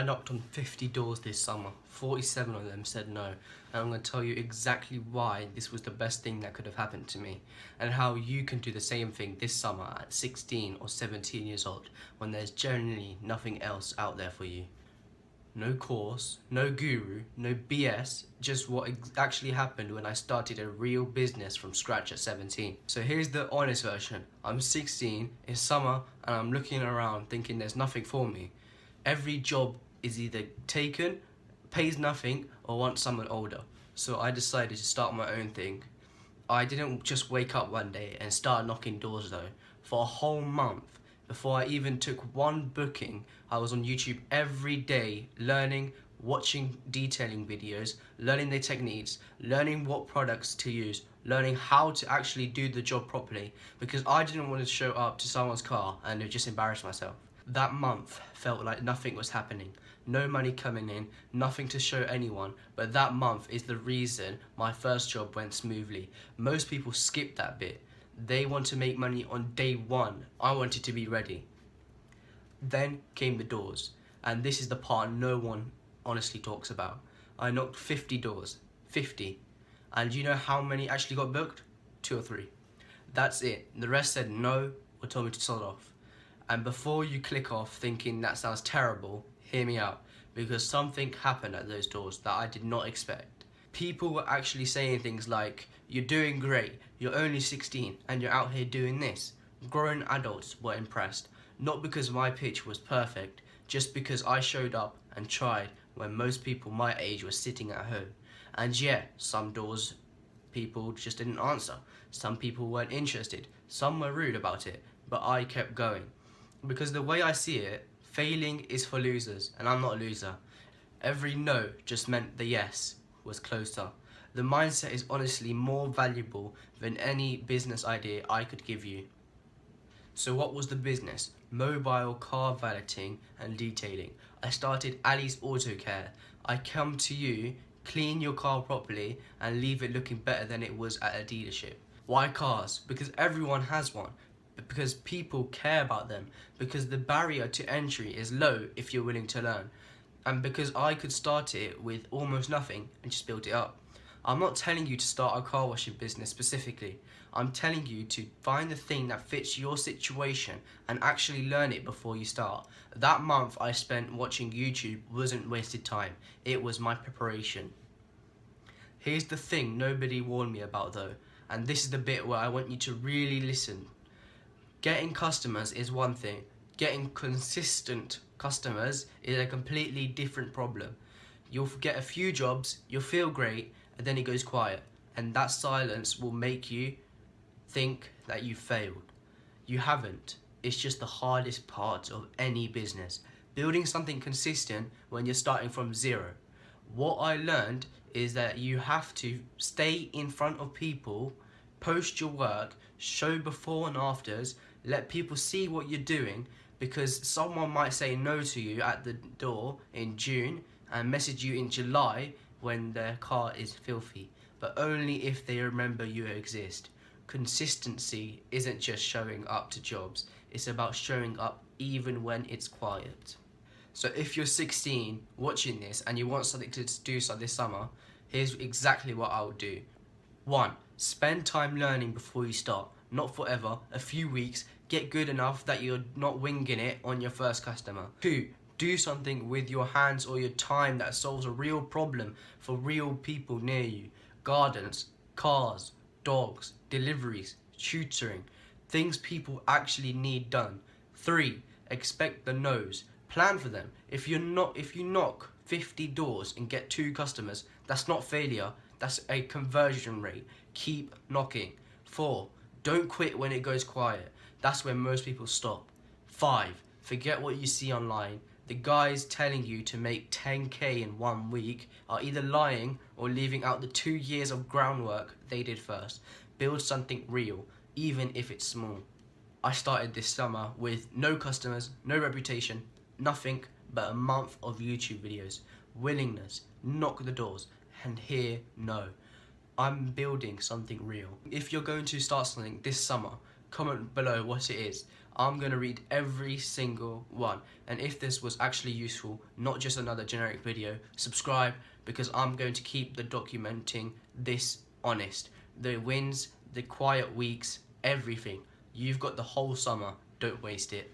I knocked on 50 doors this summer, 47 of them said no, and I'm going to tell you exactly why this was the best thing that could have happened to me, and how you can do the same thing this summer at 16 or 17 years old when there's generally nothing else out there for you. No course, no guru, no BS, just what actually happened when I started a real business from scratch at 17. So here's the honest version. I'm 16, it's summer, and I'm looking around thinking there's nothing for me. Every job is either taken, pays nothing, or wants someone older. So I decided to start my own thing. I didn't just wake up one day and start knocking doors though. For a whole month, before I even took one booking, I was on YouTube every day, learning, watching detailing videos, learning the techniques, learning what products to use, learning how to actually do the job properly, because I didn't want to show up to someone's car and just embarrass myself. That month felt like nothing was happening. No money coming in, nothing to show anyone, but that month is the reason my first job went smoothly. Most people skip that bit. They want to make money on day one. I wanted to be ready. Then came the doors, and this is the part no one honestly talks about. I knocked 50 doors, 50. And you know how many actually got booked? 2 or 3. That's it. The rest said no or told me to sod off. And before you click off thinking that sounds terrible, hear me out, because something happened at those doors that I did not expect. People were actually saying things like, "You're doing great, you're only 16 and you're out here doing this." Grown adults were impressed, not because my pitch was perfect, just because I showed up and tried when most people my age were sitting at home. And yeah, some doors people just didn't answer, some people weren't interested, some were rude about it, but I kept going. Because the way I see it, failing is for losers, and I'm not a loser. Every no just meant the yes was closer. The mindset is honestly more valuable than any business idea I could give you. So what was the business? Mobile car valeting and detailing. I started Ali's Auto Care. I come to you, clean your car properly, and leave it looking better than it was at a dealership. Why cars? Because everyone has one. Because people care about them, because the barrier to entry is low if you're willing to learn, and because I could start it with almost nothing and just build it up. I'm not telling you to start a car washing business specifically. I'm telling you to find the thing that fits your situation and actually learn it before you start. That month I spent watching YouTube wasn't wasted time, it was my preparation. Here's the thing nobody warned me about though, and this is the bit where I want you to really listen. Getting customers is one thing. Getting consistent customers is a completely different problem. You'll get a few jobs, you'll feel great, and then it goes quiet. And that silence will make you think that you failed. You haven't. It's just the hardest part of any business. Building something consistent when you're starting from zero. What I learned is that you have to stay in front of people, post your work, show before and afters, let people see what you're doing, because someone might say no to you at the door in June and message you in July when their car is filthy, but only if they remember you exist. Consistency isn't just showing up to jobs, it's about showing up even when it's quiet. So if you're 16 watching this and you want something to do so this summer, here's exactly what I would do. 1. Spend time learning before you start. Not forever, a few weeks, get good enough that you're not winging it on your first customer. 2. Do something with your hands or your time that solves a real problem for real people near you. Gardens, cars, dogs, deliveries, tutoring, things people actually need done. 3. Expect the no's. Plan for them. If you knock 50 doors and get 2 customers, that's not failure, that's a conversion rate. Keep knocking. 4. Don't quit when it goes quiet. That's where most people stop. 5. Forget what you see online. The guys telling you to make 10k in 1 week are either lying or leaving out the 2 years of groundwork they did first. Build something real, even if it's small. I started this summer with no customers, no reputation, nothing but a month of YouTube videos. Willingness, knock the doors, and hear no. I'm building something real. If you're going to start something this summer, comment below what it is. I'm going to read every single one. And if this was actually useful, not just another generic video, subscribe, because I'm going to keep the documenting this honest. The wins, the quiet weeks, everything. You've got the whole summer. Don't waste it.